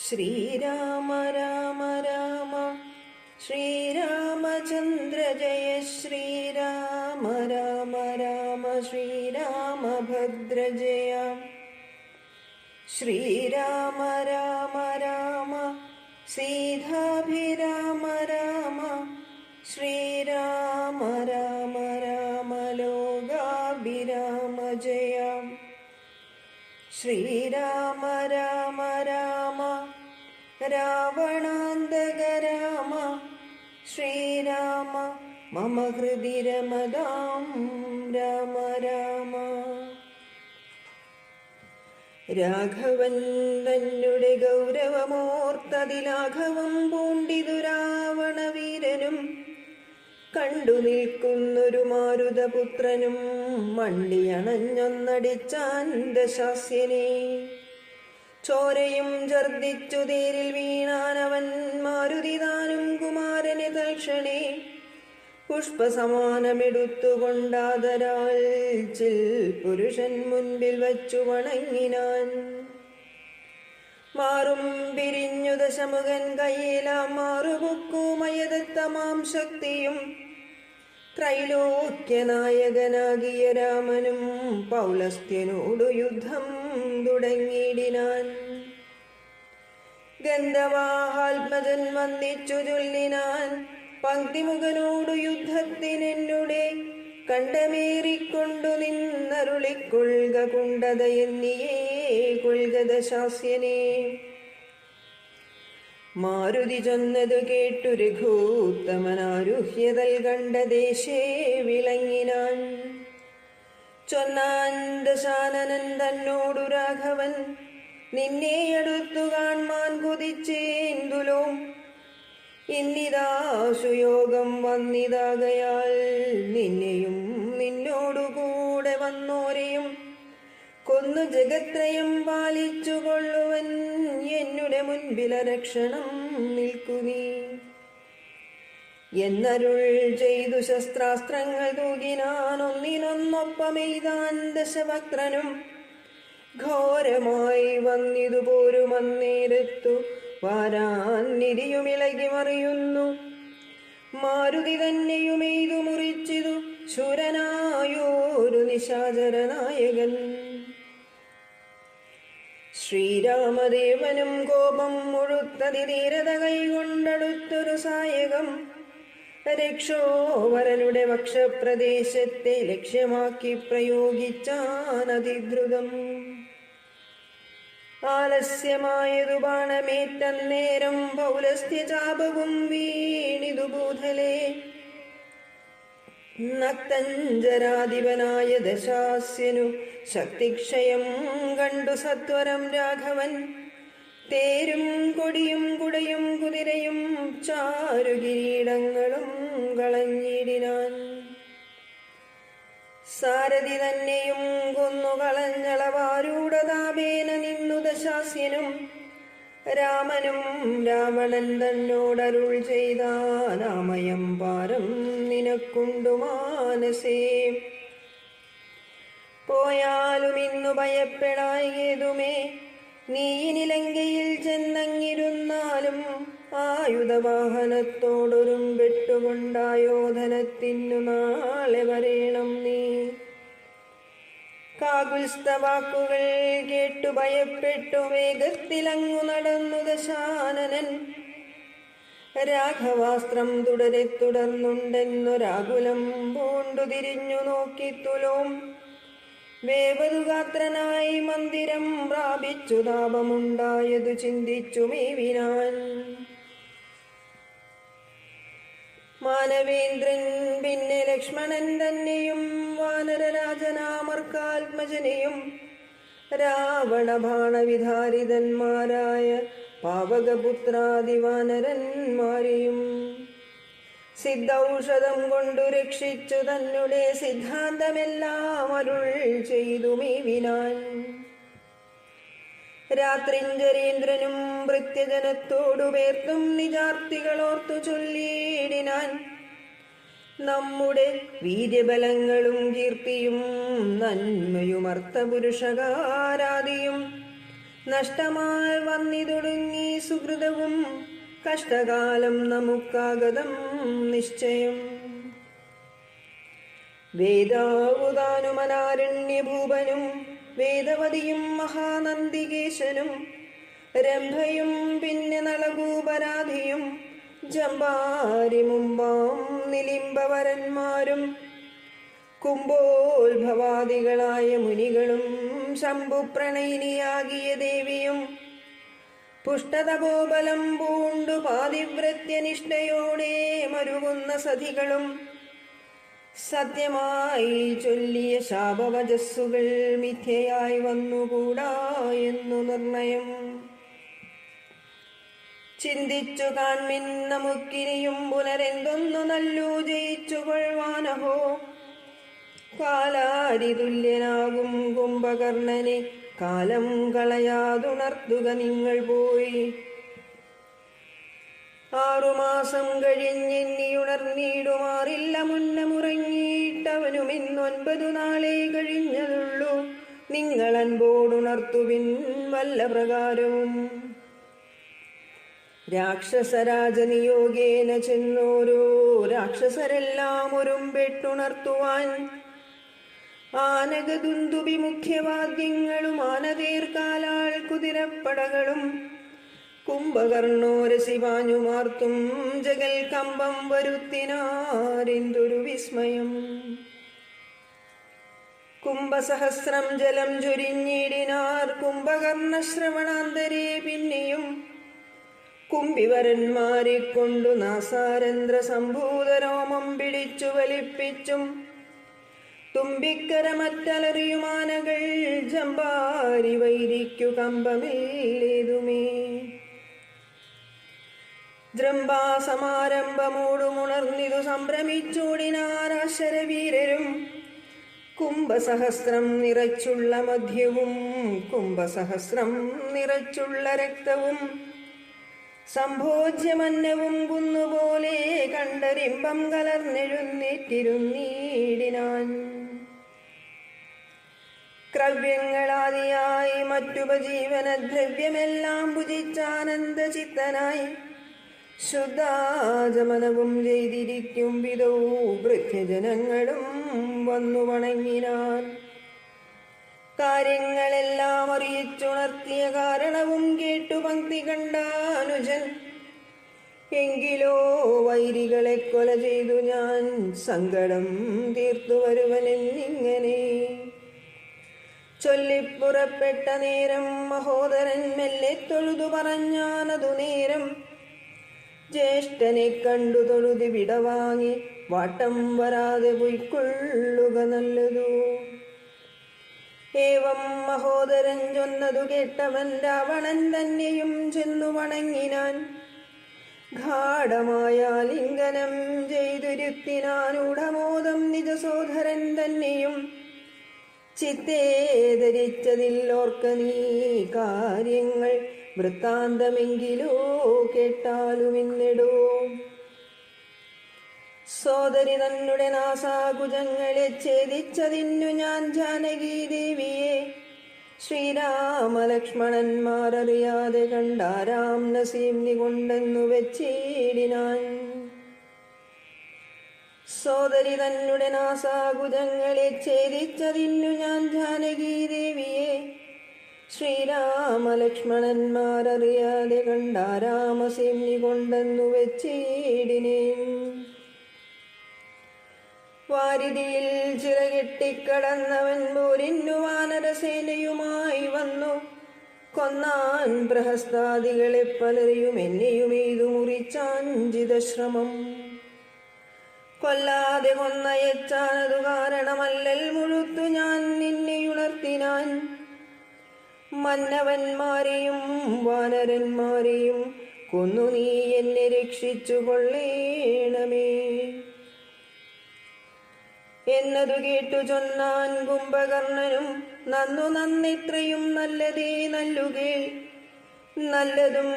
ശ്രീരാമ രാമ രാമ ശ്രീരാമചന്ദ്ര ജയ ശ്രീരാമ രാമ രാമ ശ്രീരാമഭദ്ര ജയ ശ്രീരാമ രാമ രാമ സീതാഭിരാമ രാമ ശ്രീരാമ രാമ രാമ ലോകാഭിരാമ ജയ ശ്രീരാമ രാമ രാമ രാവണാന്തക രാമ ശ്രീരാമ മമ ഹൃദി രമതാം രാമ രാമ. രാഘവൻ തന്നുടെ ഗൗരവമോർത്തതിലാഘവം പൂണ്ടിതു രാവണവീരനും കണ്ടു നിൽക്കുന്നൊരു മാരുതപുത്രനും മണ്ടിയണഞ്ഞൊന്നടിച്ചാൻ ദശാസ്യനെ. ചോരയും ഛർദിച്ചു തേരിൽ വീണാനവൻ മാരുതിതാനും കുമാരനെ തൽക്ഷണേ പുഷ്പസമാനമെടുത്തുകൊണ്ടാദരാൽ ചിൽ പുരുഷൻ മുൻപിൽ വച്ചു വണങ്ങിനാൻ. മാറും പിരിഞ്ഞു ദശമുഖൻ കയ്യിലാം മാറുപൊക്കുമയദത്തമാം ശക്തിയും ത്രൈലോക്യനായകനാകിയ രാമനും പൗലസ്ത്യനോടു യുദ്ധം തുടങ്ങിയിടിനാൻ. ഗന്ധവാഹാത്മജൻ വന്ദിച്ചു ചൊല്ലിനാൻ, പങ്ക്തിമുഖനോടു യുദ്ധത്തിനെന്നുടെ കണ്ടമേറിക്കൊണ്ടു നിന്നരുളിക്കൊള്ളുക കുണ്ടതയെന്നിയേ കൊൽഗദശാസ്യനെ. മാരുതി ചൊന്നതു കേട്ടു രഘൂത്തമനാരുഹ്യതൽ കണ്ട ദേശേ വിളങ്ങിനാൻ. ചൊന്നാൻ ദശാനനൻ തന്നോടു രാഘവൻ, നിന്നെ അടുത്തു കാൺമാൻ കൊതിച്ചേന്തുലോ. ഇന്നിതാ സുയോഗം വന്നിതാകയാൽ നിന്നെയും നിന്നോടുകൂടെ വന്നോരെയും കൊന്നു ജഗത്രയം പാലിച്ചുകൊള്ളുവൻ എന്നുടെ മുൻപിലരക്ഷണം നിൽക്കുവീ എന്നരുൾ ചെയ്തു ശസ്ത്രാസ്ത്രങ്ങൾ തൂകിനാൻ. ഒന്നിനൊന്നൊപ്പമെയ്താൻ ദശവക്രനും ഘോരമായി വന്നിതു പോരുമന്നേരത്തു വാരാൻ നിധിയുമിളകി മറിയുന്നു. മാരുതി തന്നെയുമെയ്തു മുറിച്ചിതു ശൂരനായോരു നിശാചരനായകൻ. ശ്രീരാമദേവനും കോപം മുഴുത്തതി ധീരത കൈകൊണ്ടടുത്തൊരു സായകം രക്ഷോവരനുടെ വക്ഷപ്രദേശത്തെ ലക്ഷ്യമാക്കി പ്രയോഗിച്ചാനതിദ്രുതം. ആലസ്യമായതു ബാണമേറ്റന്നേരം പൗലസ്ത്യചാപവും വീണിതു ഭൂതലേ. നക്തഞ്ജരാധിപനായ ദശാസ്യനു ശക്തിക്ഷയം കണ്ടു സത്വരം രാഘവൻ തേരും കൊടിയും കുടയും കുതിരയും ചാരുകിരീടങ്ങളും കളഞ്ഞിടിനാൻ. സാരഥി തന്നെയും കൊന്നുകളഞ്ഞളവാരൂഢതാപേന നിന്നു ദശാസ്യനും. രാമനും രാവണൻ തന്നോടരുൾ ചെയ്താനാമയം പാരം നിനക്കുണ്ടു മാനസേ. പോയാലും ഇന്നു ഭയപ്പെടായതുമേ, നീ ഇനി ലങ്കയിൽ ചെന്നങ്ങിരുന്നാലും ആയുധവാഹനത്തോടൊരും വെട്ടുകൊണ്ടായോധനത്തിനു നാളെ വരേണം നീ. കാകുൽസ്ഥവാക്കുകൾ കേട്ടു ഭയപ്പെട്ടു വേഗത്തിലങ്ങു നടന്നു ദശാനനൻ. രാഘവാസ്ത്രം തുടരെ തുടർന്നുണ്ടെന്നൊരാകുലം പൂണ്ടു തിരിഞ്ഞു നോക്കി തുലോം. വേവതുഗാത്രനായി മന്ദിരം പ്രാപിച്ചു താപമുണ്ടായതു ചിന്തിച്ചു മേവിനാൻ. മാനവേന്ദ്രൻ പിന്നെ ലക്ഷ്മണൻ തന്നെയും വാനരരാജനാമർക്കാത്മജനെയും രാവണബാണവിധാരിതന്മാരായ പാവകപുത്രാദിവാനരന്മാരെയും സിദ്ധൌഷധം കൊണ്ടു രക്ഷിച്ചു തന്നെ സിദ്ധാന്തമെല്ലാം അരുൾ ചെയ്തു മേവിനാൻ. രാത്രിഞ്ചരീന്ദ്രനും ഭൃത്യജനത്തോടു പേർത്തും നിജാർത്തികളോർത്തു ചൊല്ലിയിടിനാൻ. നമ്മുടെ വീര്യബലങ്ങളും കീർത്തിയും നന്മയും അർത്ഥപുരുഷകാരാദിയും നഷ്ടമായി വന്നിതൊടുങ്ങി സുഹൃതവും കഷ്ടകാലം നമുക്കാഗതം നിശ്ചയം. വേദാവുതാനുമനാരണ്യഭൂപനും വേദവതിയും മഹാനന്ദികേശനും രംഭയും പിന്നെ നളകൂപരാധിയും ജമ്പാരി മുമ്പാം നിലിംബവരന്മാരും കുംഭോത്ഭവാദികളായ മുനികളും ശംഭുപ്രണയിനിയാകിയ ദേവിയും പുഷ്ടതപോബലം പൂണ്ടു പാതിവ്രത്യനിഷ്ഠയോടെ മരുകുന്ന സതികളും സത്യമായി ചൊല്ലിയ ശാപവചസ്സുകൾ മിഥ്യയായി വന്നുകൂടാ എന്നു നിർണയം. ചിന്തിച്ചു കാൺമിൻ നമുക്കിനിയും പുനരെന്തൊന്നു നല്ലു ജയിച്ചു കൊള്ളുവാനഹോ. കാലാരിതുല്യനാകും കുംഭകർണനെ കാലം കളയാതുണർത്തുക നിങ്ങൾ പോയി. 6 മാസം കഴിഞ്ഞെന്നിയുണർന്നിടുമാറില്ല മുന്നമുറങ്ങിയിട്ടവനും ഇന്ന് 9 നാളെ കഴിഞ്ഞതുള്ളൂ. നിങ്ങൾ അൻപോടുണർത്തുവിൻ വല്ല പ്രകാരവും. രാക്ഷസരാജനിയോഗേന ചെന്നോരോ രാക്ഷസരെല്ലാം ഒരുമ്പെട്ടുണർത്തുവാൻ ആനകദുന്ദുബി മുഖ്യവാദ്യങ്ങളും ആനതേർക്കാലാൾ കുതിരപ്പടകളും കുംഭകർണോരസിവാഞ്ഞുമാർത്തും ജഗൽ കമ്പം വരുത്തിനാരെന്തൊരു വിസ്മയം. കുംഭസഹസ്രം ജലം ചൊരിഞ്ഞിടിനാർ കുംഭകർണശ്രവണാന്തരേ. പിന്നെയും കുംഭിവരന്മാരെ കൊണ്ടു നാസാരന്ധ്ര സംഭൂതരോമം പിടിച്ചു വലിപ്പിച്ചും തുമ്പിക്കരമറ്റലറിയുമാനകൾ ജമ്പാരി വൈരിക്കു കമ്പമില്ലേതുമേ. ദ്രംബാസമാരംഭമോടുമുണർന്നിതു സംഭ്രമിച്ചോടിനാരാശരവീരരും കുംഭസഹസ്രം നിറച്ചുള്ള മധ്യവും കുംഭസഹസ്രം നിറച്ചുള്ള രക്തവും സംഭോജ്യമന്നവും കുന്നുപോലെ കണ്ടരിമ്പം കലർന്നെഴുന്നേറ്റിരുന്നീടിനാൻ. ക്രവ്യങ്ങളാദിയായി മറ്റുപജീവനദ്രവ്യമെല്ലാം ഭുജിച്ചാനന്ദചിത്തനായി ശുദ്ധാചമനവും ചെയ്തിരിക്കും വിധൗ വൃദ്ധജനങ്ങളും വന്നു വണങ്ങിനാൻ. കാര്യങ്ങളെല്ലാം അറിയിച്ചുണർത്തിയ കാരണവും കേട്ടു പങ്ക്തി കണ്ടാനുജൻ. എങ്കിലോ വൈരികളെ കൊല ചെയ്തു ഞാൻ സങ്കടം തീർത്തു വരുവനെന്നിങ്ങനെ ചൊല്ലിപ്പുറപ്പെട്ട നേരം മഹോദരൻ മെല്ലെ തൊഴുതു പറഞ്ഞാനതു നേരം. ജ്യേഷ്ഠനെ കണ്ടു തൊഴുതി വിടവാങ്ങി വാട്ടം വരാതെ പൊയ്ക്കൊള്ളുക നല്ലതു. ഏവം മഹോദരൻ ചൊന്നതു കേട്ടവൻ രാവണൻ തന്നെയും ചെന്നു വണങ്ങിനാൻ. ഗാഢമായ ലിംഗനം ചെയ്തുരുത്തിനാനുടമോദം നിജസോദരൻ തന്നെയും. ചിത്തേ ധരിച്ചതിൽ ഓർക്ക നീ കാര്യങ്ങൾ വൃത്താന്തമെങ്കിലോ കേട്ടാലുമിന്നെടോ. സോദരി തന്നെ നാസാകുജങ്ങളെ ഛേദിച്ചതിന്നു ഞാൻ ജാനകി ദേവിയെ ശ്രീരാമലക്ഷ്മണന്മാരറിയാതെ കണ്ടാരാം നസീംനി കൊണ്ടെന്നു വെച്ചിടിനാൻ. സോദരി തന്നെ നാസാകുജങ്ങളെ ഛേദിച്ചതിന്നു ഞാൻ ജാനകി ദേവിയെ ശ്രീരാമലക്ഷ്മണന്മാരറിയാതെ കണ്ടാരാമസീംനി കൊണ്ടെന്നു വെച്ചിടിനേൻ. വാരിതിയിൽ ചിറകെട്ടിക്കടന്നവൻ പോരിന്നു വാനരസേനയുമായി വന്നു. കൊന്നാൻ പ്രഹസ്താദികളെ പലരെയും എന്നെയും എയ്തു മുറിച്ചാൻ ജിതശ്രമം. കൊല്ലാതെ കൊന്നയച്ചാനതു കാരണമല്ലൽ മുഴുത്തു ഞാൻ നിന്നെയുണർത്തിനാൻ. മന്നവന്മാരെയും വാനരന്മാരെയും കൊന്നു നീ എന്നെ രക്ഷിച്ചു കൊള്ളേണമേ എന്നതു കേട്ടു ചൊന്നാൻ കുംഭകർണനും. നന്നു നന്നിത്രയും നല്ലതേ നല്ലുകേ. നല്ലതും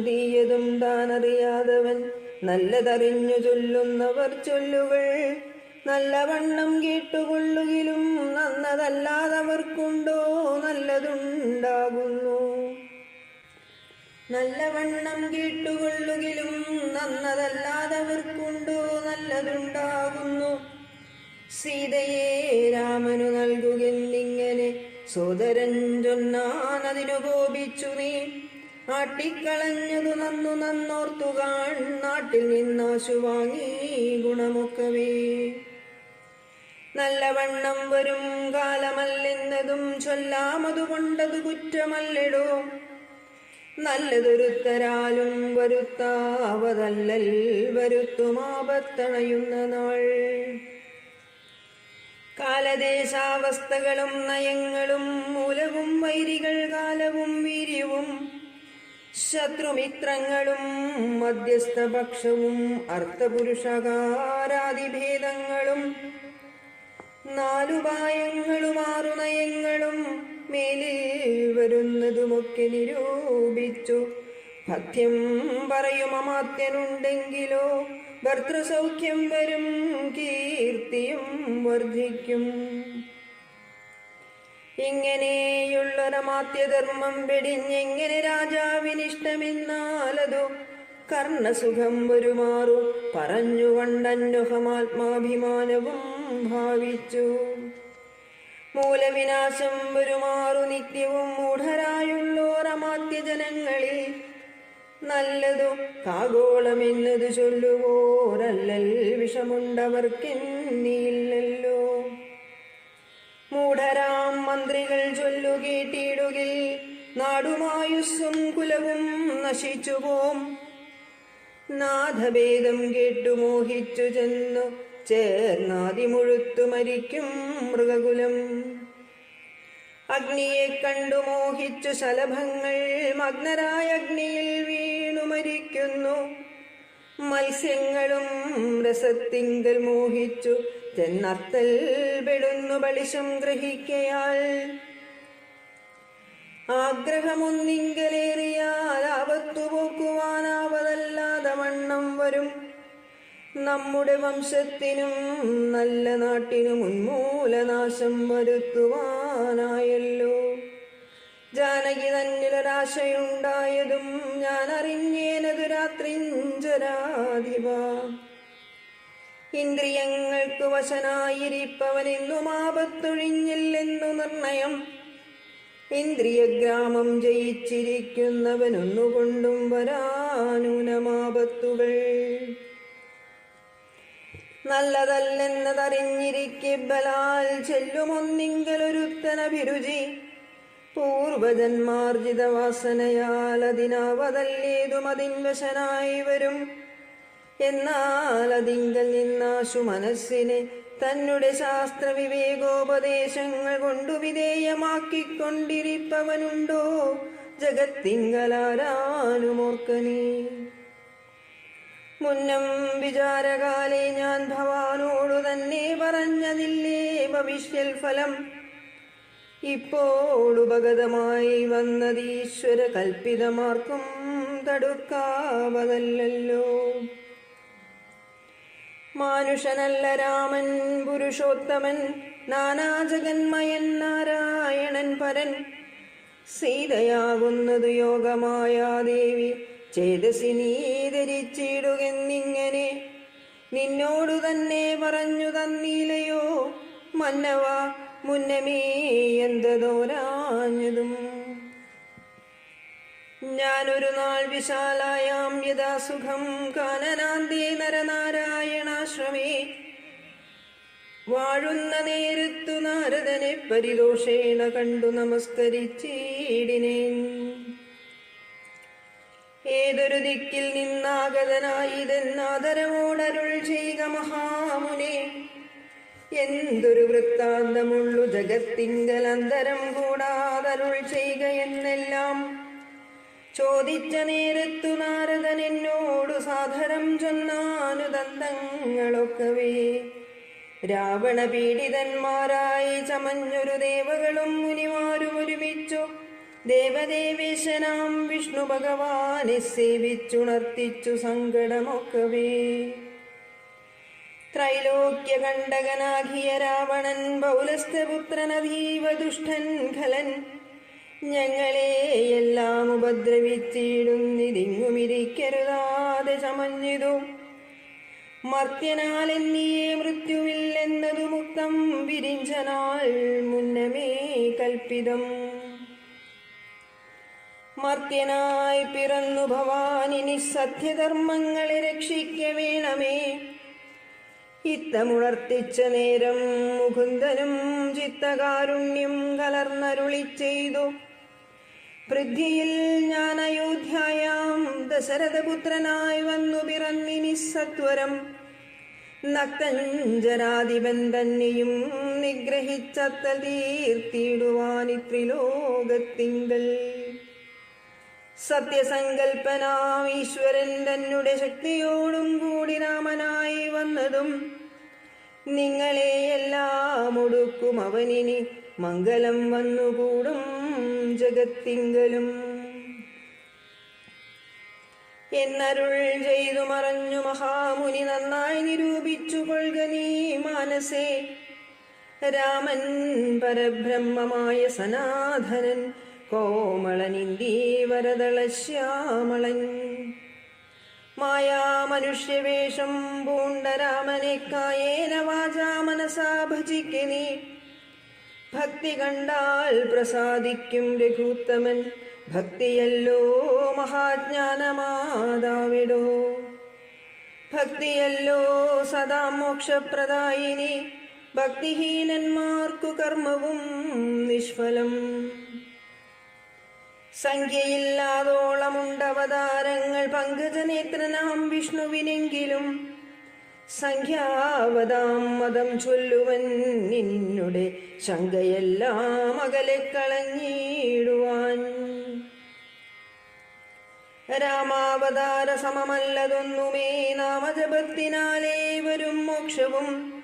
തീയതും താനറിയാതവൻ നല്ലതറിഞ്ഞു ചൊല്ലുന്നവർ ചൊല്ലുകൾ നല്ലവണ്ണം കേട്ടുകൊള്ളുകിലും നന്നതല്ലാതവർക്കുണ്ടോ നല്ലതുണ്ടാകുന്നു. നല്ലവണ്ണം കേട്ടുകൊള്ളുകിലും നന്നതല്ലാതവർക്കുണ്ടോ നല്ലതുണ്ടാകുന്നു. സീതയെ രാമനു നൽകുകെന്നിങ്ങനെ സോദരൻ ചൊന്നാനതിനു കോപിച്ചു നീ. ആട്ടിക്കളഞ്ഞതു നന്നു നന്നോർത്തുകാൺ നാട്ടിൽ നിന്നാശു വാങ്ങി ഗുണമൊക്കവേ. നല്ലവണ്ണം വരും കാലമല്ലെന്നതും ചൊല്ലാമതുകൊണ്ടതു കുറ്റമല്ലെടോ. നല്ലതൊരുത്തരാലും വരുത്താവതല്ലൽ വരുത്തുമാപത്തണയുന്ന നാൾ. കാലദേശാവസ്ഥകളും നയങ്ങളും മൂലവും വൈരികൾ കാലവും വീര്യവും ശത്രുമിത്രങ്ങളും മധ്യസ്ഥപക്ഷവും അർത്ഥപുരുഷകാരാദിഭേദങ്ങളും നാലുപായങ്ങളും ആറുനയങ്ങളും മേലിൽ വരുന്നതുമൊക്കെ നിരൂപിച്ചു. പഥ്യം പറയും അമാത്യനുണ്ടെങ്കിലോ ഭർത്തൃസൗഖ്യം വരും കീർത്തിയും വർദ്ധിക്കും. ഇങ്ങനെയുള്ളൊരമാത്യധർമ്മം വെടിഞ്ഞെങ്ങനെ രാജാവിനിഷ്ടമെന്നാലതോ കർണസുഖം വരുമാറു പറഞ്ഞുകൊണ്ടന്വഹമാത്മാഭിമാനവും ഭാവിച്ചു. മൂലവിനാശം വരുമാറു നിത്യവും മൂഢരായുള്ളോരമാത്യജനങ്ങളിൽ നല്ലതു കാഗോളമെന്നത് ചൊല്ലുവോരല്ലൽ വിഷമുണ്ടവർക്കെന്നില്ലല്ലോ. മൂഢരാം മന്ത്രികൾ ചൊല്ലുകേട്ടിടുകിൽ നാടുമായുസ്സും കുലവും നശിച്ചുപോം. നാഥഭേദം കേട്ടു മോഹിച്ചു ചെന്നു ചേർന്നാതിമുഴുത്തു മരിക്കും മൃഗകുലം. അഗ്നിയെ കണ്ടു മോഹിച്ചു ശലഭങ്ങൾ മഗ്നരായ അഗ്നിയിൽ വീണു മരിക്കുന്നു. മത്സ്യങ്ങളും രസത്തിങ്കൽ മോഹിച്ചു ചെന്നത്തൽ പെടുന്നു ബളിശം ഗ്രഹിക്കയാൽ. ആഗ്രഹമൊന്നിങ്കലേറിയാൽ ആപത്തു പോക്കുവാനാവതല്ലാതെ വണ്ണം വരും. നമ്മുടെ വംശത്തിനും നല്ല നാട്ടിനും ഉന്മൂലനാശം വരുത്തുവാനായല്ലോ. ജാനകി തന്നിലൊരാശയുണ്ടായതും ഞാൻ അറിഞ്ഞേനതു രാത്രിഞ്ചരാധിപ. ഇന്ദ്രിയങ്ങൾക്ക് വശനായിരിപ്പവനെന്നും ആപത്തൊഴിഞ്ഞില്ലെന്നു നിർണയം. ഇന്ദ്രിയഗ്രാമം ജയിച്ചിരിക്കുന്നവനൊന്നുകൊണ്ടും വരാനൂനമാപത്തുകൾ. നല്ലതല്ലെന്നതറിഞ്ഞിരിക്കെ ബലാൽ ചെല്ലുമൊന്നിങ്കലൊരുത്തനഭിരുചി. പൂർവജന്മാർജിത വാസനയാൽ അതിനാവതല്ലേതും അതിൻ വശനായി വരും. എന്നാൽ അതിങ്കൽ നിന്നാശു മനസ്സിനെ തന്നെ ശാസ്ത്രവിവേകോപദേശങ്ങൾ കൊണ്ടു വിധേയമാക്കിക്കൊണ്ടിരിപ്പവനുണ്ടോ ജഗത്തിങ്കലാരാനുമോർക്കനീ. മുന്നം വിചാരകാലേ ഞാൻ ഭവാനോടു തന്നെ പറഞ്ഞതില്ലേ ഭവിഷ്യൽ ഫലം. ഇപ്പോളുപഗതമായി വന്നതീശ്വര കൽപ്പിതമാർക്കും തടുക്കാവതല്ലോ. മാനുഷനല്ല രാമൻ പുരുഷോത്തമൻ, നാനാജഗന്മയൻ നാരായണൻ പരൻ. സീതയാകുന്നത് യോഗമായാദേവി ചേതസി നീ ധരിച്ചിടുകെന്നിങ്ങനെ നിന്നോടു തന്നെ പറഞ്ഞു തന്നീലയോ മന്നവ മുന്നമേ എന്തതോരാഞ്ഞതും. ഞാനൊരു നാൾ വിശാലായാം യഥാസുഖം കാനനാന്തേ നരനാരായണാശ്രമേ വാഴുന്ന നേരത്തു നാരദനെ പരിദോഷേണ കണ്ടു നമസ്കരിച്ചിടിനേൻ. ഏതൊരു ദിക്കിൽ നിന്നാഗതനായിതെന്നാദരവോടരുൾ ചെയ്യുക മഹാമുനെ. എന്തൊരു വൃത്താന്തമുള്ളു ജഗത്തിങ്കൽ അന്തരം കൂടാതരുൾ ചെയ്യുക എന്നെല്ലാം ചോദിച്ച നേരത്തു നാരദൻ എന്നോടു സാദരം ചൊന്നാനുദന്തങ്ങളൊക്കവേ. രാവണ പീഡിതന്മാരായി ചമഞ്ഞൊരു ദേവകളും മുനിമാരും ഒരുമിച്ചു ദേവദേവേശനാം വിഷ്ണു ഭഗവാനെ സേവിച്ചുണർത്തിച്ചു സങ്കടമൊക്കവേ. ത്രൈലോക്യ കണ്ടകനാകിയ രാവണൻ ബൗലസ്ഥപുത്രനതീവ ദുഷ്ടൻ ഖലൻ ഞങ്ങളെയെല്ലാം ഉപദ്രവിച്ചിടുന്നിതിങ്ങുമിരിക്കരുതാതെ ചമഞ്ഞിതു. മർത്യനാലെന്നിയേ മൃത്യുവില്ലെന്നതു മുക്തം വിരിഞ്ചനാൾ മുന്നമേ കൽപ്പിതം. മർത്യനായി പിറന്നു ഭവാനിനി സത്യധർമ്മങ്ങളെ രക്ഷിക്ക വേണമേ. ഇത്തമുണർത്തിച്ച നേരം മുകുന്ദനും ചിത്തകാരുണ്യം കലർന്നരുളി ചെയ്തു. പൃഥ്വിയിൽ ഞാൻ അയോധ്യായാം ദശരഥപുത്രനായി വന്നു പിറന്നിനി സത്വരം. നക്തഞ്ചരാധിപൻ തന്നെയും നിഗ്രഹിച്ചത്ത തീർത്തിടുവാനി ത്രിലോകത്തിങ്കൽ. സത്യസങ്കൽപ്പനാം ഈശ്വരൻ തന്നെ ശക്തിയോടും കൂടി രാമനായി വന്നതും. നിങ്ങളെയെല്ലാം ഒടുക്കും അവനിനി മംഗളം വന്നുകൂടും ജഗത്തിങ്കലും. എന്നരുൾ ചെയ്തു മറഞ്ഞു മഹാമുനി നന്നായി നിരൂപിച്ചു കൊള്ളുക നീ മാനസേ. രാമൻ പരബ്രഹ്മമായ സനാതനൻ കോമളനിന്ദീവരദളശ്യാമളൻ. മായാ മനുഷ്യവേഷം പൂണ്ട രാമനെ കായേന വാചാ മനസാ ഭജിക്ക നീ. ഭക്തി കണ്ടാൽ പ്രസാദിക്കും രഘുത്തമൻ, ഭക്തിയല്ലോ മഹാജ്ഞാനമാതാവിടോ. ഭക്തിയല്ലോ സദാ മോക്ഷപ്രദായിനി, ഭക്തിഹീനന്മാർക്കു കർമ്മവും നിഷ്ഫലം. സംഖ്യയില്ലാതോളമുണ്ടവതാരങ്ങൾ പങ്കജനേത്രനാം വിഷ്ണുവിനെങ്കിലും. സംഖ്യാവതാം മതം ചൊല്ലുവൻ നിന്നുടെ ശങ്കയെല്ലാം അകലെ കളഞ്ഞിടുവാൻ. രാമാവതാര സമമല്ലതൊന്നുമേ, നാമജപത്തിനാലേ വരും മോക്ഷവും.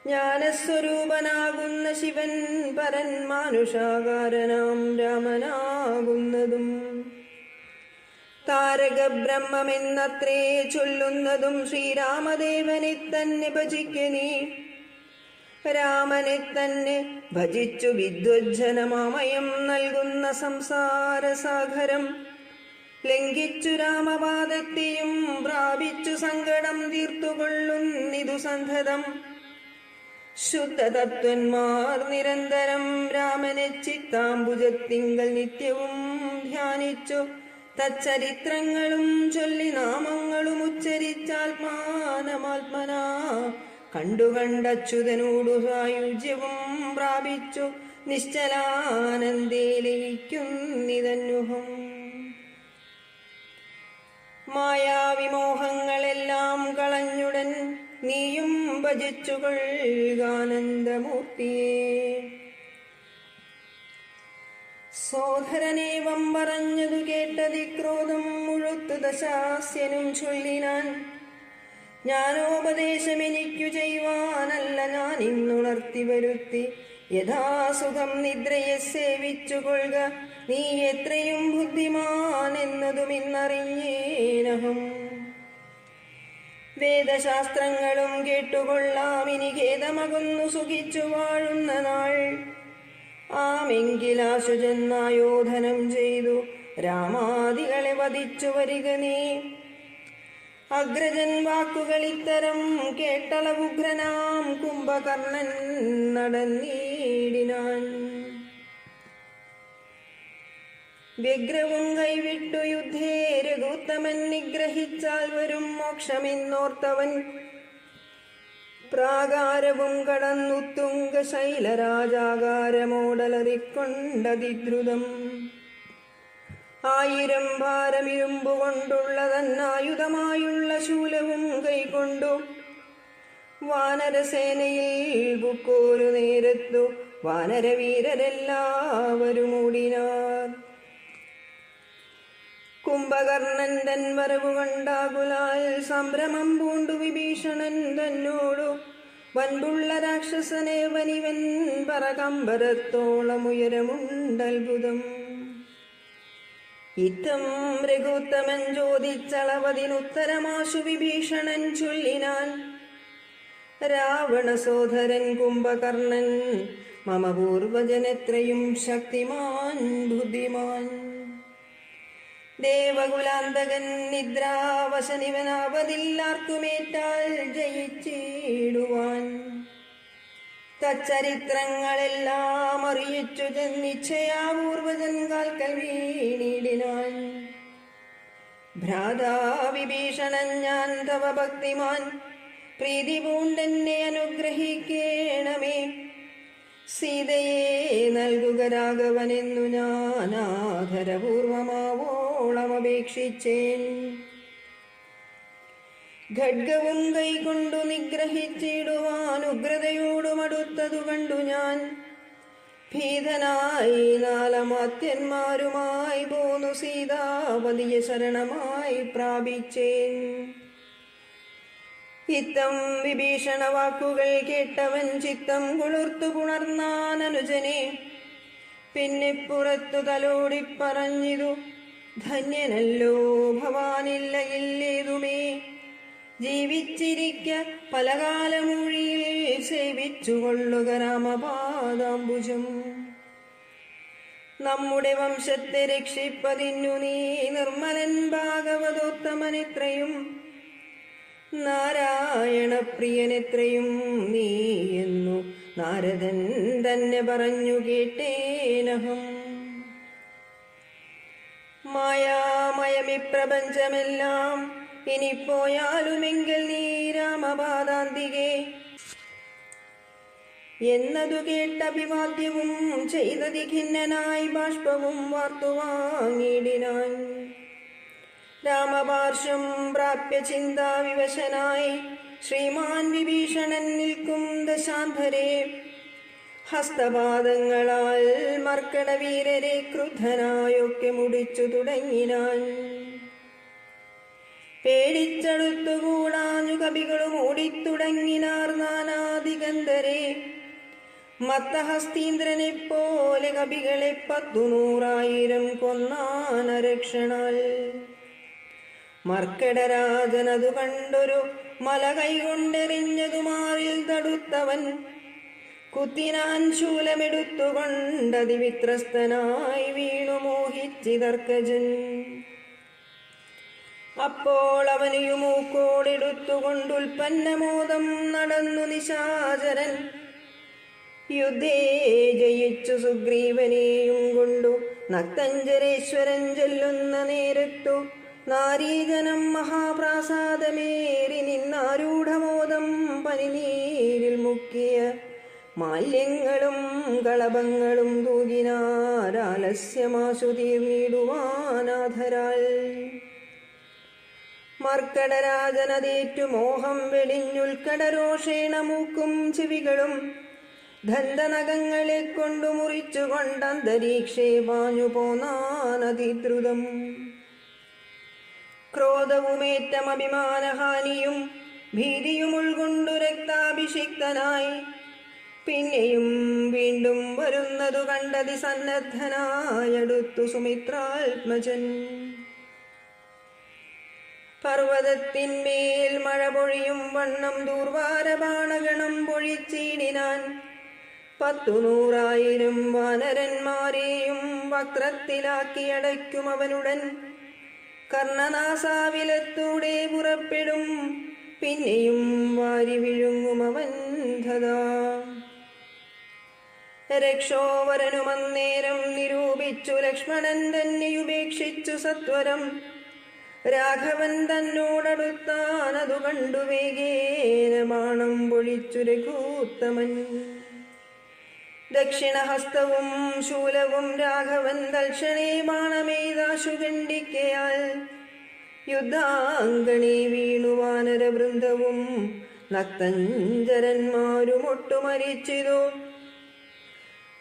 ജ്ഞാനസ്വരൂപനാകുന്ന ശിവൻ പരൻ മാനുഷാകാരനാം രാമനാകുന്നതും. താരക ബ്രഹ്മമെന്നത്രേ ചൊല്ലുന്നതും ശ്രീരാമദേവനെ തന്നെ ഭജിക്ക നീ. രാമനെ തന്നെ ഭജിച്ചു വിദ്വജ്ജനമാമയം നൽകുന്ന സംസാരസാഗരം ലംഘിച്ചു രാമപാദത്തെയും പ്രാപിച്ചു സങ്കടം തീർത്തുകൊള്ളുന്നിതു സന്ധതം. ശുദ്ധതത്വന്മാർ നിരന്തരം രാമനെ ചിത്താംബുജത്തിങ്കൽ നിത്യവും ധ്യാനിച്ചു തച്ചരിത്രങ്ങളും ചൊല്ലി നാമങ്ങളും ഉച്ചരിച്ചാത്മാനമാത്മനാ കണ്ടുകണ്ടച്യുതനോടു സായുജ്യവും പ്രാപിച്ചു നിശ്ചലാനന്ദേ ലയിക്കുന്നിതന്നുഹം. മായാവിമോഹങ്ങളെല്ലാം കളഞ്ഞുടൻ നീയും ഭജിച്ചു കൊള്ളുകാനന്ദമൂർത്തിയെ. സോദരനേവം പറഞ്ഞതു കേട്ടതി ക്രോധം മുഴുത്തു ദശാസ്യനും ചൊല്ലിനാൻ. ജ്ഞാനോപദേശമെനിക്കു ചെയ്യുവാനല്ല ഞാൻ ഇന്നുണർത്തി വരുത്തി. യഥാസുഖം നിദ്രയെ സേവിച്ചു കൊള്ളുക നീ എത്രയും ബുദ്ധിമാൻ എന്നതും ഇന്നറിഞ്ഞേനഹം. വേദശാസ്ത്രങ്ങളും കേട്ടുകൊള്ളാം ഇനി ഖേദമകുന്നു സുഖിച്ചു വാഴുന്ന നാൾ. ആമെങ്കിലാശു ചെന്നായോധനം ചെയ്തു രാമാദികളെ വധിച്ചു വരിക നീ. അഗ്രജൻ വാക്കുകൾ ഇത്തരം കേട്ടളവുഗ്രനാം കുംഭകർണൻ നടന്നീടിനാൻ. വ്യഗ്രവും കൈവിട്ടു യുദ്ധേ രഘുത്തമൻ നിഗ്രഹിച്ചാൽ വരും മോക്ഷമെന്നോർത്തവൻ. പ്രാകാരവും കടന്നു തുംഗശൈലരാജാകാരമോടലറിക്കൊണ്ടതിദ്രുതം. 1000 ഭാരമിരുമ്പുകൊണ്ടുള്ളതന്നായുധമായുള്ള ശൂലവും കൈക്കൊണ്ടു വാനരസേനയിൽ ബുക്കോരു നേരത്തു വാനരവീരരെല്ലാവരും ഓടിനാർ. കുംഭകർണൻ തൻ വരവു കണ്ടാകുലാൽ സംഭ്രമം പൂണ്ടു വിഭീഷണൻ തന്നോടു. വൻപുള്ള രാക്ഷസനെ വനിവൻ പറകമ്പരത്തോളം ഉയരമുണ്ടത്ഭുതം. ഇത്തം രഘുത്തമൻ ചോദിച്ചളവതിനുത്തരമാശു വിഭീഷണൻ ചൊല്ലിനാൻ. രാവണ സോദരൻ കുംഭകർണൻ മമ പൂർവജനെത്രയും ശക്തിമാൻ ബുദ്ധിമാൻ. ദേവകുലാന്തകൻ നിദ്രാവശനിവനാവതില്ലാർക്കുമേറ്റാൽ ജയിച്ചിടുവാൻ. തച്ചരിത്രങ്ങളെല്ലാം അറിയിച്ചു ചെന്നിച്ഛയാ പൂർവജൻ കാൽക്കൽ വീണിടിനാൻ. ഭ്രാതാ വിഭീഷണൻ ഞാൻ തവ ഭക്തിമാൻ, പ്രീതി പൂണ്ടെന്നെ അനുഗ്രഹിക്കേണമേ. സീതയെ നൽകുക രാഘവനെന്നു ഞാൻ ആദരപൂർവമാവോളം അപേക്ഷിച്ചേൻ. ഖഡ്ഗവും കൈകൊണ്ടു നിഗ്രഹിച്ചിടുവാൻ ഉഗ്രതയോടും അടുത്തതു കണ്ടു ഞാൻ. ഭീതനായി നാലമാത്യന്മാരുമായി പോന്നു സീതാപതിയെ ശരണമായി പ്രാപിച്ചേൻ. ഇത്തം വിഭീഷണ വാക്കുകൾ കേട്ടവൻ ചിത്തം കുളിർത്തു പുണർന്നാൻ അനുജനെ. പിന്നെ പുറത്തു തലോടി പറഞ്ഞിതു, ധന്യനല്ലോ ഭവാനില്ല ഇല്ലേതുമേ. ജീവിച്ചിരിക്ക പലകാലമൂഴിയിൽ സേവിച്ചുകൊള്ളുക രാമപാദാംബുജം. നമ്മുടെ വംശത്തെ രക്ഷിപ്പതിന്നു നീ നിർമ്മലൻ ഭാഗവതോത്തമനെത്രയും നാരായണപ്രിയനെത്രയും നീ എന്നു നാരദൻ തന്നെ പറഞ്ഞു കേട്ടേനഹം. മായാമയമി പ്രപഞ്ചമെല്ലാം ഇനി പോയാലുമെങ്കിൽ നീ രാമപാദാന്തികെ എന്നതു കേട്ട അഭിവാദ്യവും ചെയ്തതി ഖിന്നനായി ബാഷ്പവും വാർത്തുവാങ്ങിടിനാൻ. രാമപാർശ്വം പ്രാപ്യ ചിന്താവിവശനായി ശ്രീമാൻ വിഭീഷണൻ നിൽക്കും ദശാന്ധരെ. ഹസ്തപാദങ്ങളാൽ മർക്കടവീരരെ ക്രുദ്ധനായൊക്കെ മുടിച്ചു തുടങ്ങിനാൻ. പേടിച്ചടുത്തുകൂടാഞ്ഞു കവികളും ഓടിത്തുടങ്ങിനാർ നാനാദിഗന്ധരെ. മത്തഹസ്തീന്ദ്രനെ പോലെ കവികളെ 100,000 കൊന്നാനരക്ഷണാൽ. മർക്കടരാജനതു കണ്ടൊരു മല കൈകൊണ്ടെറിഞ്ഞതു മാറിൽ തടുത്തവൻ. കുത്തിനാൻ ശൂലമെടുത്തുകൊണ്ടതിവിത്രസ്തനായി വീണു മോഹിച്ചിതർക്കജൻ. അപ്പോൾ അവനെയും മൂക്കോടെടുത്തുകൊണ്ടുൽപ്പന്നമോദം നടന്നു നിശാചരൻ. യുദ്ധേ ജയിച്ചു സുഗ്രീവനെയും കൊണ്ടു നക്തഞ്ചരേശ്വരൻ ചെല്ലുന്ന നേരത്തു നാരീജനം മഹാപ്രാസാദമേറി നിന്നാരൂഢമോദം പനിനീരിൽ മുക്കിയ മാല്യങ്ങളും കളഭങ്ങളും തൂകിനാരാലസ്യമാശു തീർന്നിടുവാനാധരാൽ. മർക്കടരാജനതേറ്റു മോഹം വെടിഞ്ഞുൽക്കടരോഷേണ മൂക്കും ചെവികളും ദന്തനഖങ്ങളെ കൊണ്ടു മുറിച്ചുകൊണ്ടന്തരീക്ഷേ പാഞ്ഞു പോനാനതിദ്രുതം. ക്രോധവുമേറ്റം അഭിമാനഹാനിയും ഭീതിയും ഉൾകൊണ്ടു രക്താഭിഷിക്തനായി പിന്നെയും വീണ്ടും വരുന്നതു കണ്ടതി സന്നദ്ധനായടുത്തു സുമിത്രാത്മജൻ. പർവ്വതത്തിന്മേൽ മഴ പൊഴിയും വണ്ണം ദൂർവാരബാണഗണം പൊഴിച്ചിടിനാൻ. 100,000 വാനരന്മാരെയും വക്രത്തിലാക്കിയടയ്ക്കും അവനുടൻ. കർണനാസാവിലത്തൂടെ പുറപ്പെടും പിന്നെയും വാരി വിഴുങ്ങും അവൻ ധതാ. രക്ഷോവരനുമന്നേരം നിരൂപിച്ചു ലക്ഷ്മണൻ തന്നെയുപേക്ഷിച്ചു സത്വരം. രാഘവൻ തന്നോടടുത്താനതു കണ്ടു വേഗേന ബാണം പൊഴിച്ചു രഘൂത്തമൻ. ദക്ഷിണഹസ്തവും ശൂലവും രാഘവൻ തൽക്ഷണേ ബാണമെയ്താശു ഖണ്ഡിക്കയാൽ. യുദ്ധാംഗണി വീണു വാനരവൃന്ദവും നക്തഞ്ചരന്മാരുമൊട്ടു മരിച്ചിതു.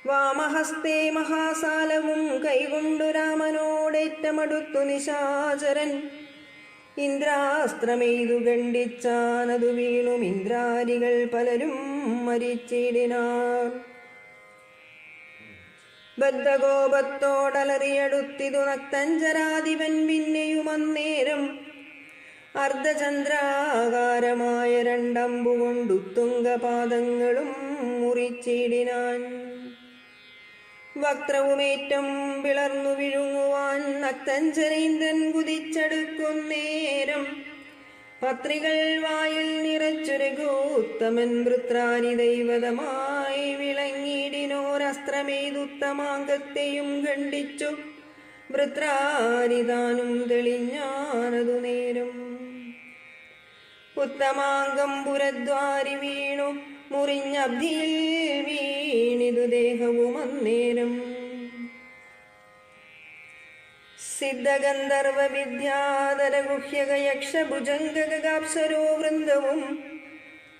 വാമഹസ്തേ മഹാസാലവും കൈകൊണ്ടു രാമനോടേറ്റമടുത്തു നിശാചരൻ. ഇന്ദ്രാസ്ത്രമെയ്തു ഖണ്ഡിച്ചാനതു വീണും ഇന്ദ്രാരികൾ പലരും മരിച്ചിടിനാർ. ബദ്ധകോപത്തോടലറിയടുത്തിതു നക്തഞ്ചരാധിപൻ പിന്നെയുമന്നേരം. അർദ്ധചന്ദ്രാകാരമായ 2 അമ്പുകൊണ്ടു തുംഗപാദങ്ങളും മുറിച്ചിടിനാൻ. വക്രവുമേറ്റം പിളർന്നു വിഴുങ്ങുവാൻ നക്തഞ്ചരീന്ദ്രൻ കുതിച്ചടുക്കുന്നേരം പത്രികൾ വായിൽ നിറച്ചു രഘുത്തമൻ വൃത്രാരി ദൈവതമായി വിളങ്ങിടിനോരസ്ത്രമേതുത്തമാങ്കത്തെയും ഖണ്ഡിച്ചു വൃത്രാരിതാനും തെളിഞ്ഞാനതു നേരം. ഉത്തമാംഗം പുരദ്വാരി വീണു മുറിഞ്ഞബ്ധിയിൽ വീണിതു ദേഹവും അന്നേരം. സിദ്ധഗന്ധർവ വിദ്യാധര ഗുഹ്യക യക്ഷഭുജംഗകാപ്സരോ വൃന്ദവും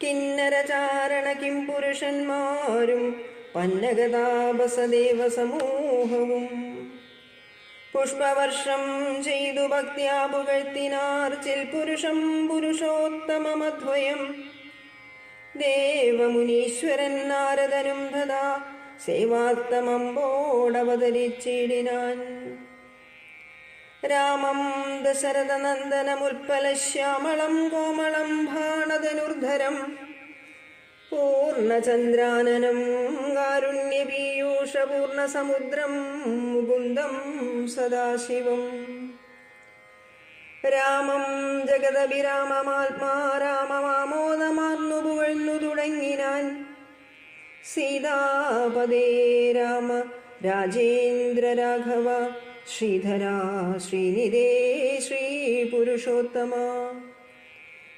കിന്നരചാരണ കിം പുരുഷന്മാരും പന്നഗതാപസദേവ സമൂഹവും പുഷ്പവർഷം ചെയ്തു ഭക്ത്യാ പുകഴ്ത്തിനാർ ചിൽ പുരുഷം പുരുഷോത്തമമദ്വയം. ദേവമുനീശ്വരൻ നാരദനും തഥാ സേവാത്തമമ്പോടവതരിച്ചിടിനാൻ. രാമം ദശരഥനന്ദനമുൽപ്പലശ്യാമളം കോമളം ഭാണധനുർധരം പൂർണ്ണചന്ദ്രാനനം കാരുണ്യപീയൂഷപൂർണസമുദ്രം മുകുന്ദം സദാശിവം. രാമം ജഗദഭിരാമമാത്മാ രാമമാമോദമാർന്നു പുകഴ്ന്നു തുടങ്ങിനാൻ. സീതാപദേ രാമ രാജേന്ദ്ര രാഘവ ശ്രീധര ശ്രീനിധേ ശ്രീ പുരുഷോത്തമ.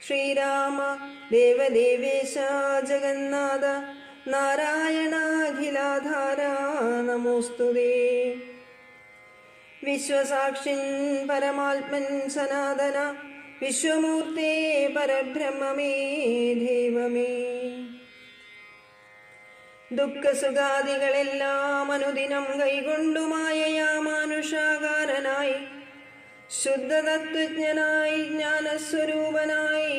ശ്രീരാമ ദേവദേവേശ ജഗന്നാഥ നാരായണാഖിലാധാര നമോസ്തുതേ. വിശ്വസാക്ഷിൻ പരമാത്മൻ സനാതന വിശ്വമൂർത്തേ പരബ്രഹ്മമേ ദൈവമേ. ദുഃഖസുഖാദികളെല്ലാം അനുദിനം കൈകൊണ്ടു മായയാ മാനുഷാകാരനായി ശുദ്ധതത്വജ്ഞനായി ജ്ഞാനസ്വരൂപനായി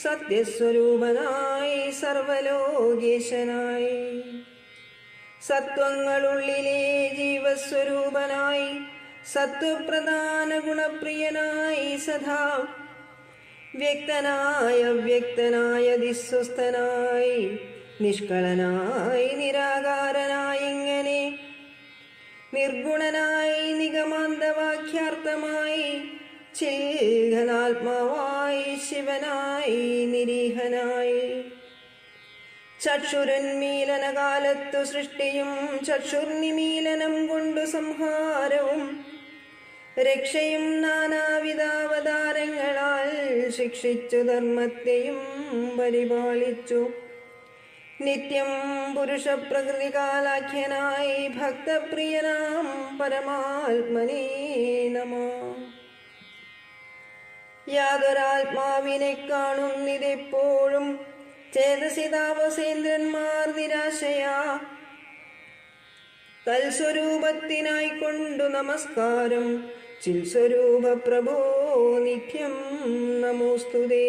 സത്യസ്വരൂപനായി സർവലോകേശനായി സത്വങ്ങളുള്ളിലെ ജീവസ്വരൂപനായി സത്വപ്രധാന ഗുണപ്രിയനായി സദാ വ്യക്തനായ അവ്യക്തനായ ദിസ്വസ്ഥനായി നിഷ്കളനായി നിരാകാരനായി ഇങ്ങനെ നിർഗുണനായി നിഗമാന്തവാക്യാർത്ഥമായി ചിൽഘനാത്മാവായി ശിവനായി നിരീഹനായി ചക്ഷുരന്മീലന കാലത്തു സൃഷ്ടിയും ചക്ഷുർനിമീലനം കൊണ്ടു സംഹാരവും രക്ഷയും നാനാവിധാവതാരങ്ങളാൽ ശിക്ഷിച്ചു ധർമ്മത്തെയും പരിപാലിച്ചു നിത്യം പുരുഷപ്രകൃതികാലാഖ്യനായി ഭക്തപ്രിയനാം പരമാത്മനേ നമഃ. യാതൊരാത്മാവിനെ കാണുന്നിതെപ്പോഴും ചേതസിതാപസേന്ദ്രന്മാർ നിരാശയാ തൽസ്വരൂപത്തിനായി കൊണ്ടു നമസ്കാരം ചിൽസ്വരൂപ പ്രഭോ നിത്യം നമോസ്തുതേ.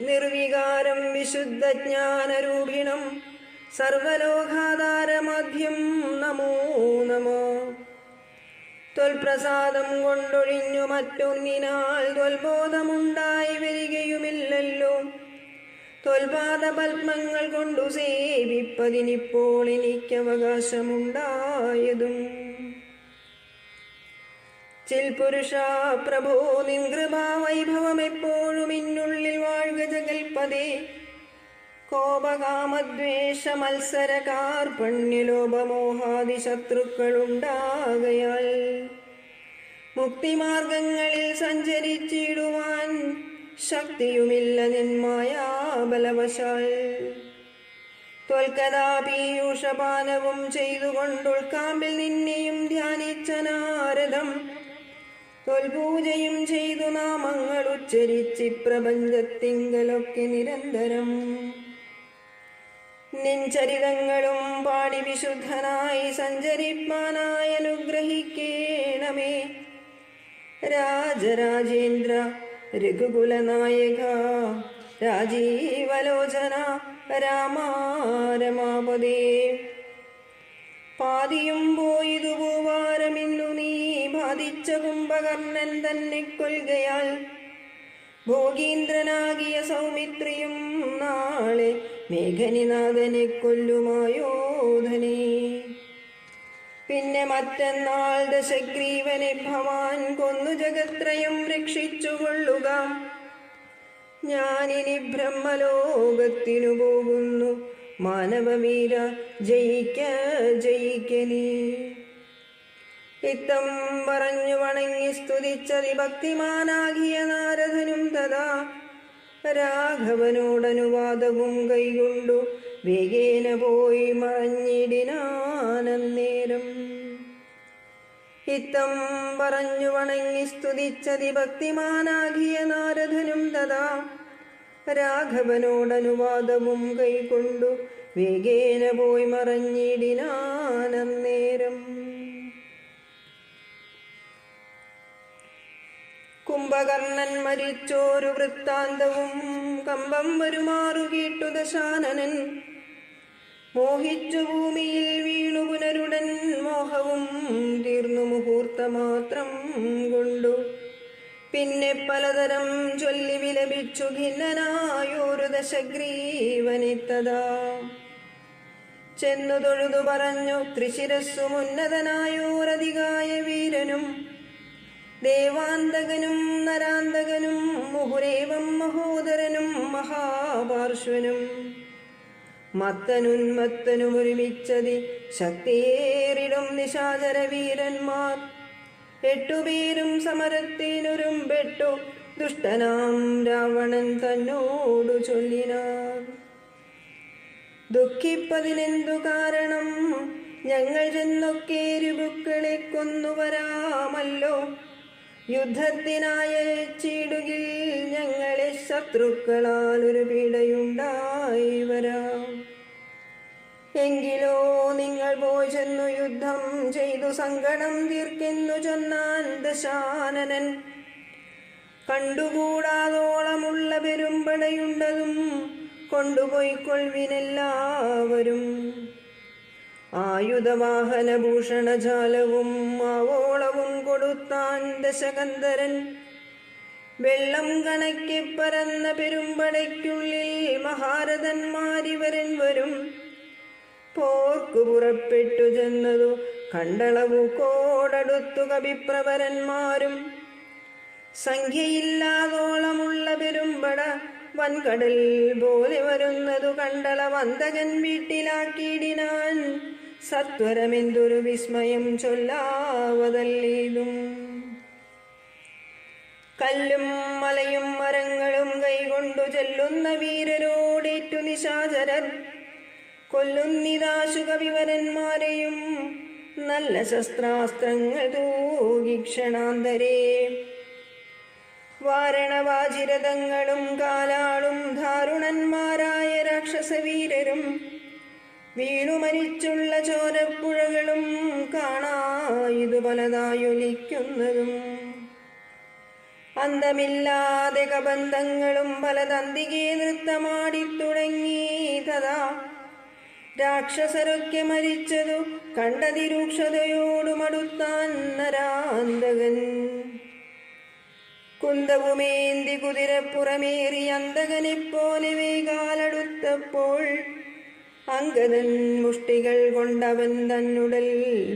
നിർവികാരം വിശുദ്ധജ്ഞാനരൂപിണം സർവലോകാധാരമാദ്യം നമോ നമോ. ത്വൽപ്രസാദം കൊണ്ടൊഴിഞ്ഞു മറ്റൊന്നിനാൽ ത്വൽബോധമുണ്ടായി വരികയുമില്ലല്ലോ. ത്വൽപാദപത്മങ്ങൾ കൊണ്ടു സേവിപ്പതിനിപ്പോൾ എനിക്കവകാശമുണ്ടായതും. ചിൽപുരുഷ പ്രഭോ നിൻ കൃപാവൈഭവം എപ്പോഴും ഇന്നുള്ളിൽ വാഴുക ജഗൽപദേ. കോപകാമദ്വേഷ മത്സര കാർപണ്യലോപമോഹാദി ശത്രുക്കളുണ്ടാകയാൽ മുക്തിമാർഗങ്ങളിൽ സഞ്ചരിച്ചിടുവാൻ ശക്തിയുമില്ല നിന്മായാബലവശാൽ. ത്വൽക്കഥാപീയൂഷപാനവും ചെയ്തുകൊണ്ടുൾക്കാമ്പിൽ നിന്നെയും ധ്യാനിച്ച നാരദം ത്വൽപൂജയും ചെയ്തു നാമങ്ങൾ ഉച്ചരിച്ചി പ്രപഞ്ചത്തിങ്കലൊക്കെ നിരന്തരം നിൻ ചരിതങ്ങളും പാടി വിശുദ്ധനായി സഞ്ചരിപ്പാനായി അനുഗ്രഹിക്കേണമേ. രാജരാജേന്ദ്ര രഘുകുലനായക രാജീവലോചന രാമാ രമാപദേ. പാതിയും പോയിതു പൂവാരമിന്നു നീ ബാധിച്ച കുംഭകർണൻ തന്നെ കൊൽകയാൽ ഭോഗീന്ദ്രനാകിയ സൗമിത്രിയും നാളെ മേഘനിനാഥനെ കൊല്ലുമായോ സുയോധനേ. പിന്നെ മറ്റന്നാൾ ദശഗ്രീവനെ ഭവാൻ കൊന്നു ജഗത്രയം രക്ഷിച്ചുകൊള്ളുക. ഞാനിനി ബ്രഹ്മലോകത്തിനു പോകുന്നു, മാനവമീര ജയിക്ക ജയിക്ക നീ. ഇത്തം പറഞ്ഞു വണങ്ങി സ്തുതിച്ചതിഭക്തിമാനാകിയ നാരദനും തഥാ രാഘവനോടനുവാദവും കൈകൊണ്ടു വേഗേന പോയി മറഞ്ഞിടിനാനന്നേരം. ഇത്തം പറഞ്ഞു വണങ്ങി സ്തുതിച്ചതിഭക്തിമാനാകിയ നാരദനും തഥാ രാഘവനോടനുവാദവും കൈകൊണ്ടു വേഗേന പോയി മറഞ്ഞിടിനാനന്നേരം. കുംഭകർണൻ മരിച്ചോരു വൃത്താന്തവും കമ്പം വരുമാറു കേട്ടു ദശാനനൻ. മോഹിച്ചു ഭൂമിയിൽ വീണു പുനരുടൻ മോഹവും തീർന്നു മുഹൂർത്തമാത്രം കൊണ്ടു. പിന്നെ പലതരം ചൊല്ലി വിലപിച്ചു ഖിന്നനായോരു ദശഗ്രീവനിത്തതാ. ചെന്നു തൊഴുതു പറഞ്ഞു ത്രിശിരസ്സുമുന്നതനായോരധികായ വീരനും ദേവാന്തകനും നരാന്തകനും മുഹുരേവം മഹോദരനും മഹാപാർശ്വനും മത്തനുന്മത്തനും ഒരുമിച്ചതി ശക്തിയേറിടും നിശാചര വീരന്മാർ. 8 പേരും സമരത്തിനൊരുമ്പെട്ടു ദുഷ്ടനാം രാവണൻ തന്നോടു ചൊല്ലിനാർ. ദുഃഖിപ്പതിനെന്തു കാരണം? ഞങ്ങൾ ചെന്നൊക്കെ രുപുക്കളെ കൊന്നുവരാമല്ലോ. യുദ്ധത്തിനായച്ചിടുകിൽ ഞങ്ങളെ ശത്രുക്കളാൽ ഒരു പീഡയുണ്ടായി വരാം. എങ്കിലോ നിങ്ങൾ പോയി ചെന്നു യുദ്ധം ചെയ്തു സങ്കടം തീർക്കെന്നു ചൊന്നാൻ ദശാനനൻ. കണ്ടുകൂടാതോളമുള്ള പെരുമ്പടയുണ്ടതും കൊണ്ടുപോയിക്കൊള്ളിനെല്ലാവരും. ആയുധവാഹനഭൂഷണജാലവും ആവോളവും കൊടുത്താൻ ദശകന്ധരൻ. വെള്ളം കണക്കെ പരന്ന പെരുമ്പടയ്ക്കുള്ളിൽ മഹാരഥന്മാരിവരൻ വരും. പോർക്കു പുറപ്പെട്ടു ചെന്നതു കണ്ടളവു കോടടുത്തു കവിപ്രവരന്മാരും. സംഖ്യയില്ലാതോളമുള്ള പെരുമ്പട വൻകടൽ പോലെ വരുന്നതു കണ്ടളവന്തകൻ വീട്ടിലാക്കിയിടിനാൻ. സത്വരമെന്തൊരു വിസ്മയം ചൊല്ലാവതല്ലേതും. കല്ലും മലയും മരങ്ങളും കൈകൊണ്ടു ചെല്ലുന്ന വീരരോടേറ്റു നിശാചരർ. കൊല്ലുന്നിതാശു കവിവരന്മാരെയും നല്ല ശസ്ത്രാസ്ത്രങ്ങൾ തൂകി ക്ഷണാന്തരേ. വാരണവാജിരഥങ്ങളും കാലാളും ദാരുണന്മാരായ രാക്ഷസവീരരും വീണു മരിച്ചുള്ള ചോരപ്പുഴകളും കാണായിതു പലതായൊലിക്കുന്നതും. അന്തമില്ലാതെ കബന്ധങ്ങളും പലതന്തികെ നൃത്തമാടിത്തുടങ്ങി. തഥാ രാക്ഷസരൊക്കെ മരിച്ചതു കണ്ടതിരൂക്ഷതയോടുമടുത്താൻ നരാന്തകൻ. കുന്തവുമേന്തി കുതിരപ്പുറമേറി അന്തകനെപ്പോലെ വേഗാലടുത്തപ്പോൾ അങ്കദൻ മുഷ്ടികൾ കൊണ്ടവൻ തന്നുടൽ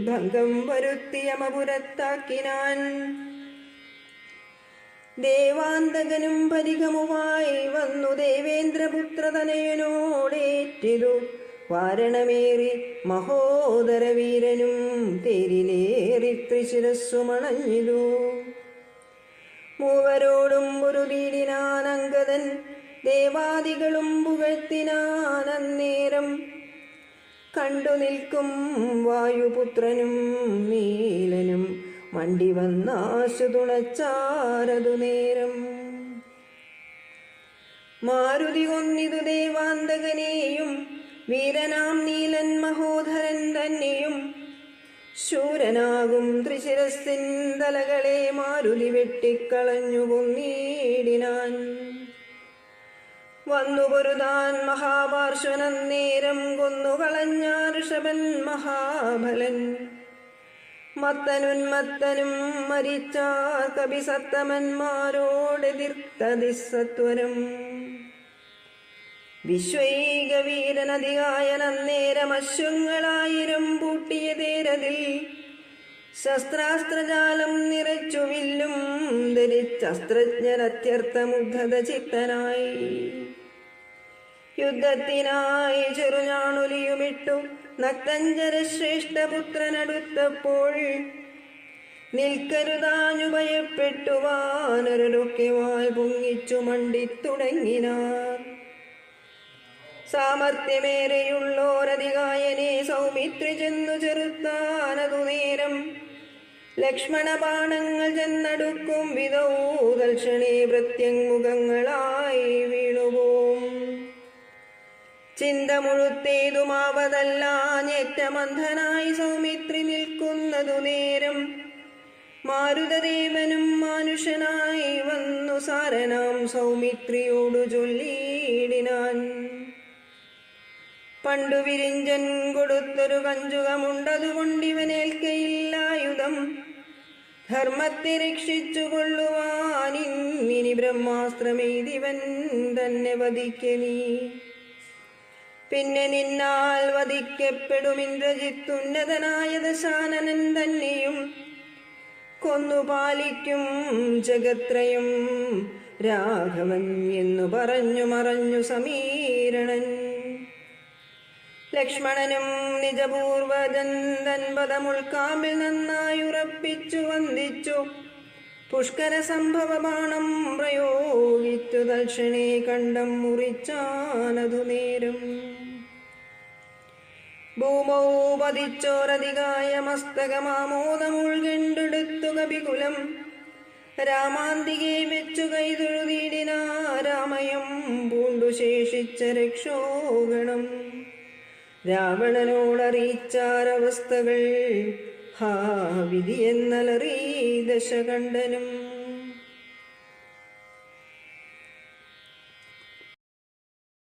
ഭംഗം വരുത്തി യമപുരത്താക്കിനാൻ. ദേവാന്തകനും പരിഗമുമായി വന്നു ദേവേന്ദ്രപുത്രതനയനോടേറ്റിതു വാരണമേറി മഹോദരവീരനും തേരിലേറി ത്രിശിരസ്സുമണഞ്ഞിതു. മൂവരോടും പൊരുതിയിടിനാൻ അങ്കദൻ. ദേവാദികളും പുകഴ്ത്തിനാനന്നേരം. കണ്ടു നിൽക്കും വായുപുത്രനും നീലനും മണ്ടി വന്നാശു തുണച്ചാരതു നേരം. മാരുതി കൊന്നിതു ദേവാന്തകനെയും വീരനാം നീലൻ മഹോദരൻ തന്നെയും. ശൂരനാകും ത്രിശിരസ്സിൻ തലകളെ മാരുതി വെട്ടിക്കളഞ്ഞു കൊന്നീടിനാൻ. വന്നു പൊരുതാൻ മഹാപാർശ്വനന്നേരം കൊന്നുകളഞ്ഞ ഋഷഭൻ മഹാബലൻ. മത്തനുന്മത്തനും മരിച്ചാർ കപിസത്തമന്മാരോടെതിർത്തതിസത്വരം. വിശ്വൈകവീരനധികായനന്നേരമശ്വങ്ങളായിരം പൂട്ടിയ തേരതിൽ ശസ്ത്രാസ്ത്രജാലം നിറച്ചു വില്ലും ധരിച്ചസ്ത്രജ്ഞരത്യർത്ഥമുഗ്ധത ചിത്തനായി യുദ്ധത്തിനായി ചെറുഞാണൊലിയുമിട്ടു നക്തഞ്ചര ശ്രേഷ്ഠപുത്രനടുത്തപ്പോൾ നിൽക്കരുതാഞ്ഞു ഭയപ്പെട്ടു വാനരരൊക്കെ വാൽ പൊങ്ങിച്ചു മണ്ടിത്തുടങ്ങിനാർ. സാമർത്ഥ്യമേറെയുള്ളോരധികായനെ സൗമിത്രി ചെന്നു ചെറുത്താനതു നേരം ലക്ഷ്മണബാണങ്ങൾ ചെന്നടുക്കും വിധൗ തൽക്ഷണേ പ്രത്യങ്മുഖങ്ങളായി വീണുപോം. ചിന്ത മുഴുത്തേതുമാവതല്ലാഞ്ഞേറ്റമന്ധനായി സൗമിത്രി നിൽക്കുന്നതു നേരം മാരുതദേവനും മാനുഷനായി വന്നു സാരനാം സൗമിത്രിയോടു ചൊല്ലിയിടിനാൻ. പണ്ടു വിരിഞ്ചൻ കൊടുത്തൊരു കഞ്ചുകമുണ്ടതുകൊണ്ടിവനേൽക്കയില്ലായുധം ധർമ്മത്തെ രക്ഷിച്ചു കൊള്ളുവാനിന്നിനി ബ്രഹ്മാസ്ത്രമെയ്തിവൻ തന്നെ വധിക്കനീ. പിന്നെ നിന്നാൽ വധിക്കപ്പെടും ഇന്ദ്രജിത്തുന്നതനായ ദശാനനൻ തന്നെയും കൊന്നു പാലിക്കും ജഗത്രയം രാഘവൻ എന്നു പറഞ്ഞു മറഞ്ഞു സമീരണൻ. ലക്ഷ്മണനും നിജപൂർവജന്തൻ പദമുൾക്കാമ്പിൽ നന്നായുറപ്പിച്ചു വന്ദിച്ചു പുഷ്കര സംഭവ ബാണം പ്രയോഗിച്ചു തൽക്ഷണേ കണ്ഠം മുറിച്ചാനതു നേരം. ഭൂമൗ പതിച്ചോരധികായ മസ്തകമാമോദമുൾകെണ്ടെടുത്തു കപികുലം രാമാന്തികെ വെച്ചു കൈതൊഴുതിടിനാ രാമയം പൂണ്ടു ശേഷിച്ച രക്ഷോഗണം. രാവണനോടറിയിച്ചാരവസ്ഥകൾ ഹാ വിധി എന്നലറി ദശകണ്ഠനും.